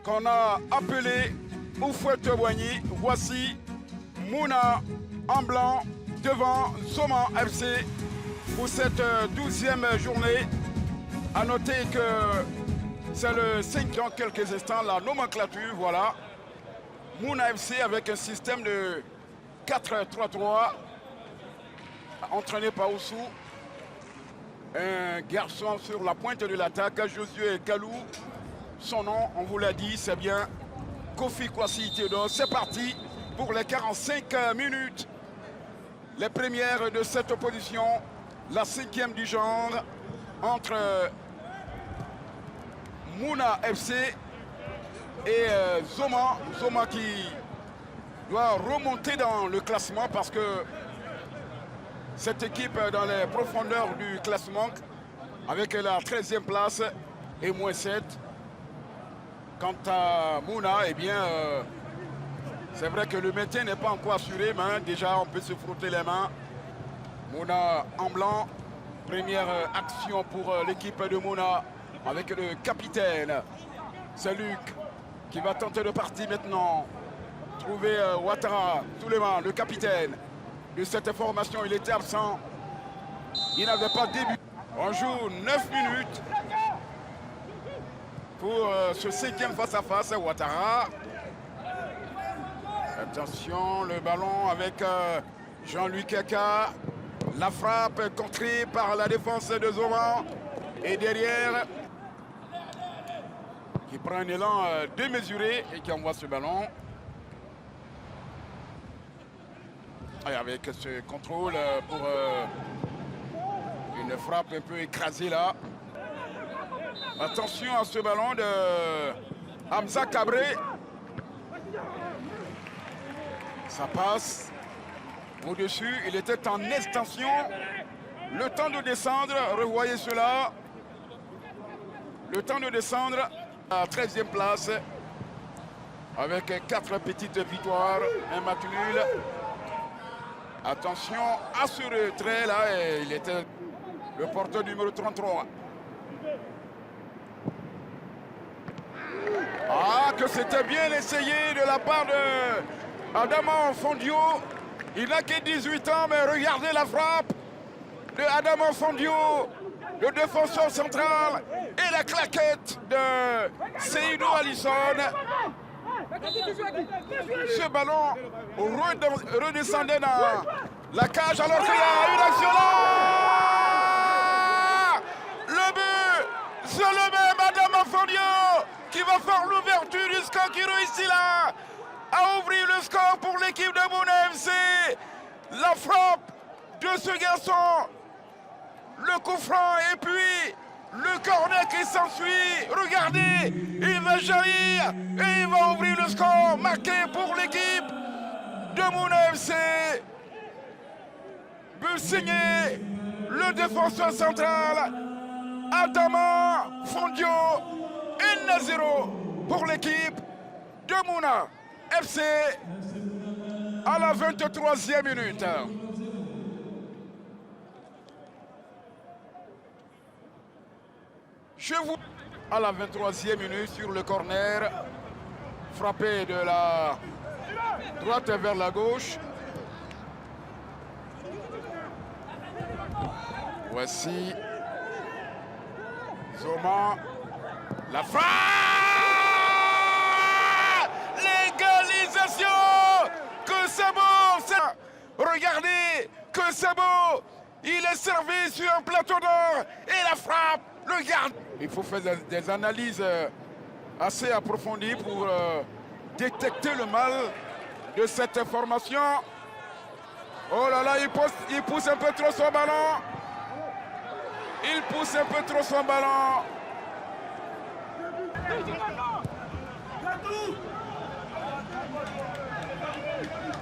qu'on a appelé Oufouette-Boigny. Voici Mouna en blanc devant Zoma FC pour cette 12e journée. A noter que c'est le 5 dans quelques instants, la nomenclature, voilà. Mouna FC avec un système de 4-3-3 entraîné par Oussou. Un garçon sur la pointe de l'attaque, Josué Kalou. Son nom, on vous l'a dit, c'est bien Kofi Kwasi Théodore. C'est parti pour les 45 minutes. Les premières de cette opposition, la 5e du genre, entre Mouna FC et Zoma. Zoma qui doit remonter dans le classement parce que cette équipe dans les profondeurs du classement avec la 13e place et moins 7. Quant à Mouna, eh bien, c'est vrai que le maintien n'est pas encore assuré, mais déjà on peut se frotter les mains. Mouna en blanc, première action pour l'équipe de Mouna avec le capitaine. C'est Luc qui va tenter de partir maintenant. Trouver Ouattara, Touleman, le capitaine de cette formation. Il était absent. Il n'avait pas débuté. On joue 9 minutes pour ce 5e face-à-face. Ouattara. Attention, le ballon avec Jean-Louis Kaka. La frappe contrée par la défense de Zoma. Et derrière, qui prend un élan démesuré et qui envoie ce ballon. Et avec ce contrôle pour une frappe un peu écrasée là. Attention à ce ballon de Hamza Cabré. Ça passe au-dessus. Il était en extension. Le temps de descendre, revoyez cela. Le temps de descendre à 13e place. Avec 4 petites victoires, un match nul. Attention à ce retrait là, et il était le porteur numéro 33. Ah, que c'était bien essayé de la part de Adama Fondio. Il n'a que 18 ans, mais regardez la frappe de Adama Fondio, le défenseur central, et la claquette de Seydou Alisson. Ce ballon redescendait dans la cage alors qu'il y a une action là. Le but, c'est le même Adama Fondio qui va faire l'ouverture du score, qui réussit là à ouvrir le score pour l'équipe de Mouna FC. La frappe de ce garçon, le coup franc et puis le corner qui s'ensuit. Regardez, il va jaillir et il va ouvrir le score marqué pour l'équipe de Mouna FC. But signé le défenseur central Adama Fondio. 1-0 pour l'équipe de Mouna FC à la 23e minute. Je vous à la 23e minute sur le corner, frappé de la droite vers la gauche. Voici Zoma, la frappe, l'égalisation, que c'est beau, regardez que c'est beau, il est servi sur un plateau d'or et la frappe. Le garde. Il faut faire des analyses assez approfondies pour détecter le mal de cette formation. Oh là là, il pousse un peu trop son ballon. Il pousse un peu trop son ballon.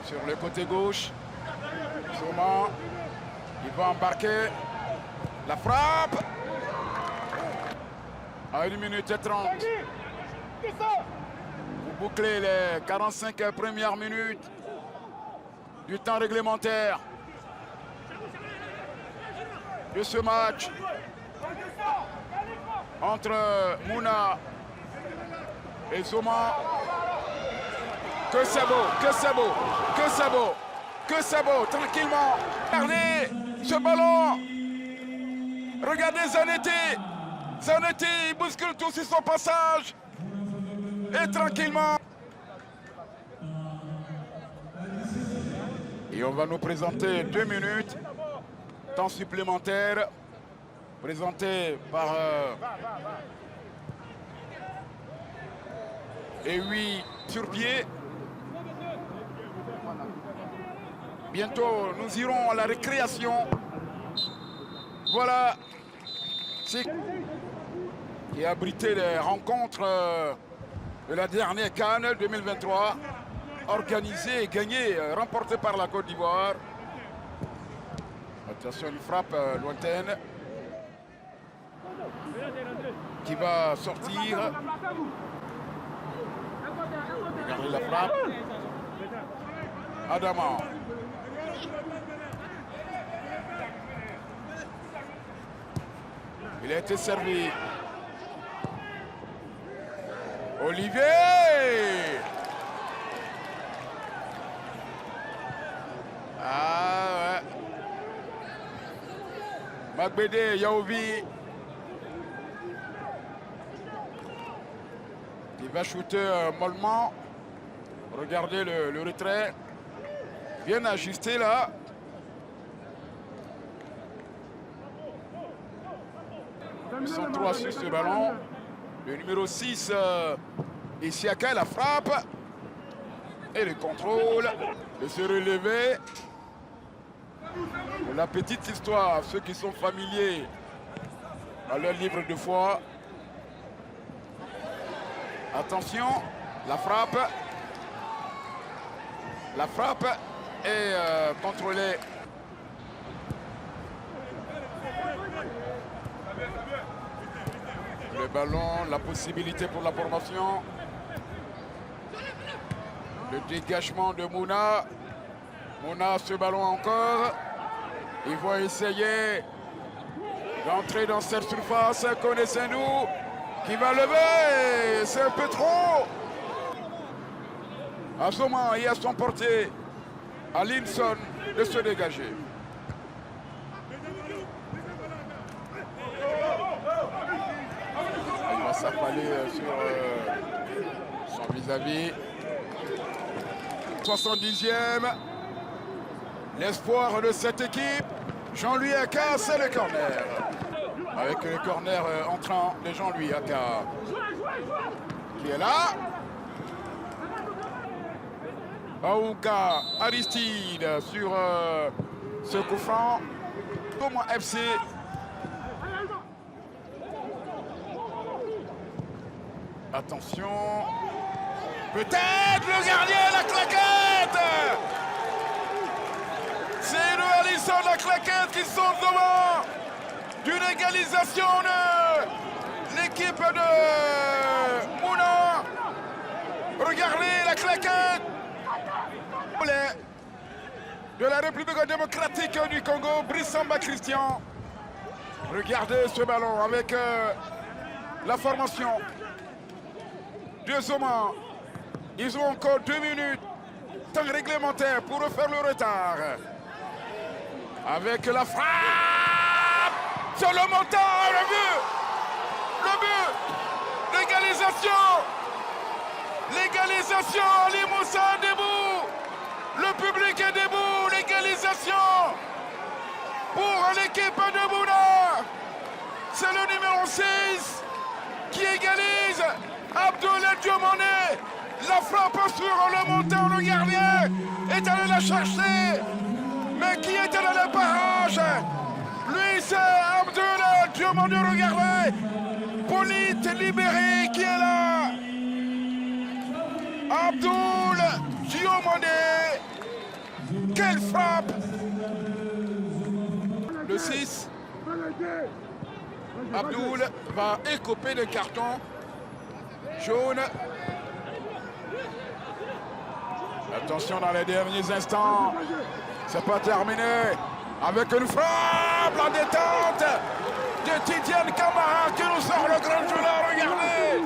Sur le côté gauche, Zoma, il va embarquer. La frappe. À 1 minute 30. Vous bouclez les 45 premières minutes du temps réglementaire de ce match entre Mouna Et Zoma. Que c'est beau, que c'est beau, que c'est beau, que c'est beau, tranquillement. Regardez ce ballon. Regardez Zanetti. Zanetti, il bouscule tout sur son passage. Et tranquillement. Et on va nous présenter 2 minutes. Temps supplémentaire. Présenté par et 8 sur pied. Bientôt, nous irons à la récréation. Voilà. C'est qui a abrité les rencontres de la dernière CAN 2023, organisée et gagnée, remportée par la Côte d'Ivoire. Attention, une frappe lointaine qui va sortir. Regardez la frappe. Adama. Il a été servi. Olivier. Ah ouais. Magbede Yaovi. Il va shooter mollement. Regardez le retrait. Bien ajusté là. Ils sont 3 sur ce ballon. Le numéro 6, Isiaka, la frappe. Et le contrôle de se relever. Pour la petite histoire, ceux qui sont familiers à leur livre de foi. Attention, la frappe. La frappe est contrôlée. Le ballon, la possibilité pour la formation. Le dégagement de Mouna. Mouna, ce ballon encore. Ils vont essayer d'entrer dans cette surface. Connaissez-nous. Qui va lever. C'est un peu trop. À ce moment, il y a son portier. À Linson de se dégager. Il va s'affaler sur son vis-à-vis. 70e. L'espoir de cette équipe. Jean-Louis Aka, c'est le corner. Avec le corner entrant de Jean-Louis Aka. Qui est là. Aouka Aristide sur ce coup franc. Thomas FC. Attention. Peut-être le gardien, la claquette. C'est le Alisson, la claquette qui sont devant d'une égalisation de l'équipe de Mouna. Regardez la claquette de la République démocratique du Congo, Brissamba Christian. Regardez ce ballon avec la formation de Zoma. Ils ont encore 2 minutes, temps réglementaire pour refaire le retard. Avec la frappe sur le montant, le but, l'égalisation, Ali Moussa debout, le public est debout, l'égalisation pour l'équipe de Mouna. C'est le numéro 6 qui égalise. Abdoulaye Diomandé, la frappe sur le montant, le gardien est allé la chercher, mais qui était dans le barrage? Lui, c'est Abdoulaye Diomandé, regardez, Polite libéré qui est là. Abdoulaye Diomandé, quelle frappe! Le 6, Abdoul va écoper de carton jaune. Attention dans les derniers instants. C'est pas terminé. Avec une frappe, la détente de Tidiane Camara qui nous sort le grand joueur. Regardez.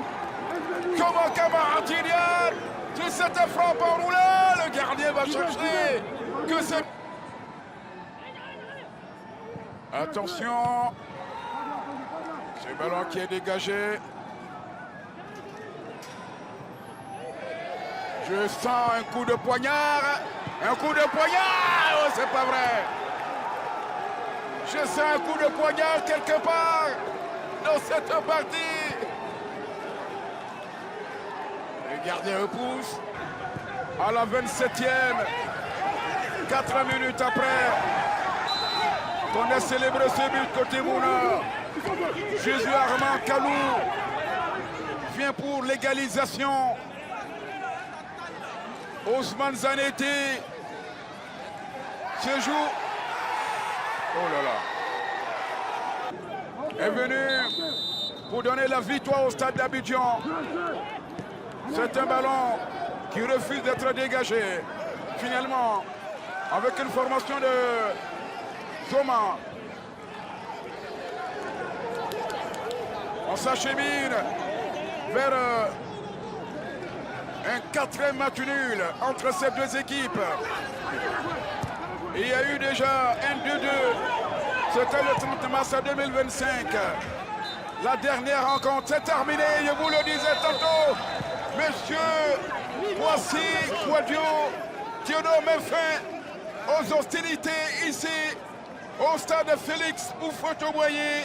Comment Camara Kylian sur cette frappe enroulée, le gardien va chercher que c'est... Attention, ce ballon qui est dégagé. Je sens un coup de poignard. Un coup de poignard. Oh, c'est pas vrai. Je sens un coup de poignard quelque part dans cette partie. Le gardien repousse. À la 27e. 4 minutes après qu'on a célébré ce but côté Mouna. Jésus Armand Kalou vient pour l'égalisation. Ousmane Zanetti se joue. Oh là là. Est venu pour donner la victoire au stade d'Abidjan. C'est un ballon qui refuse d'être dégagé. Finalement, avec une formation de Zoma. On s'achemine vers un 4e match nul entre ces deux équipes. Il y a eu déjà un 2-2. C'était le 30 mars 2025. La dernière rencontre, c'est terminé. Je vous le disais tantôt. Messieurs, voici Quadio Théodore met fin aux hostilités ici au stade Félix Houphouët-Boigny.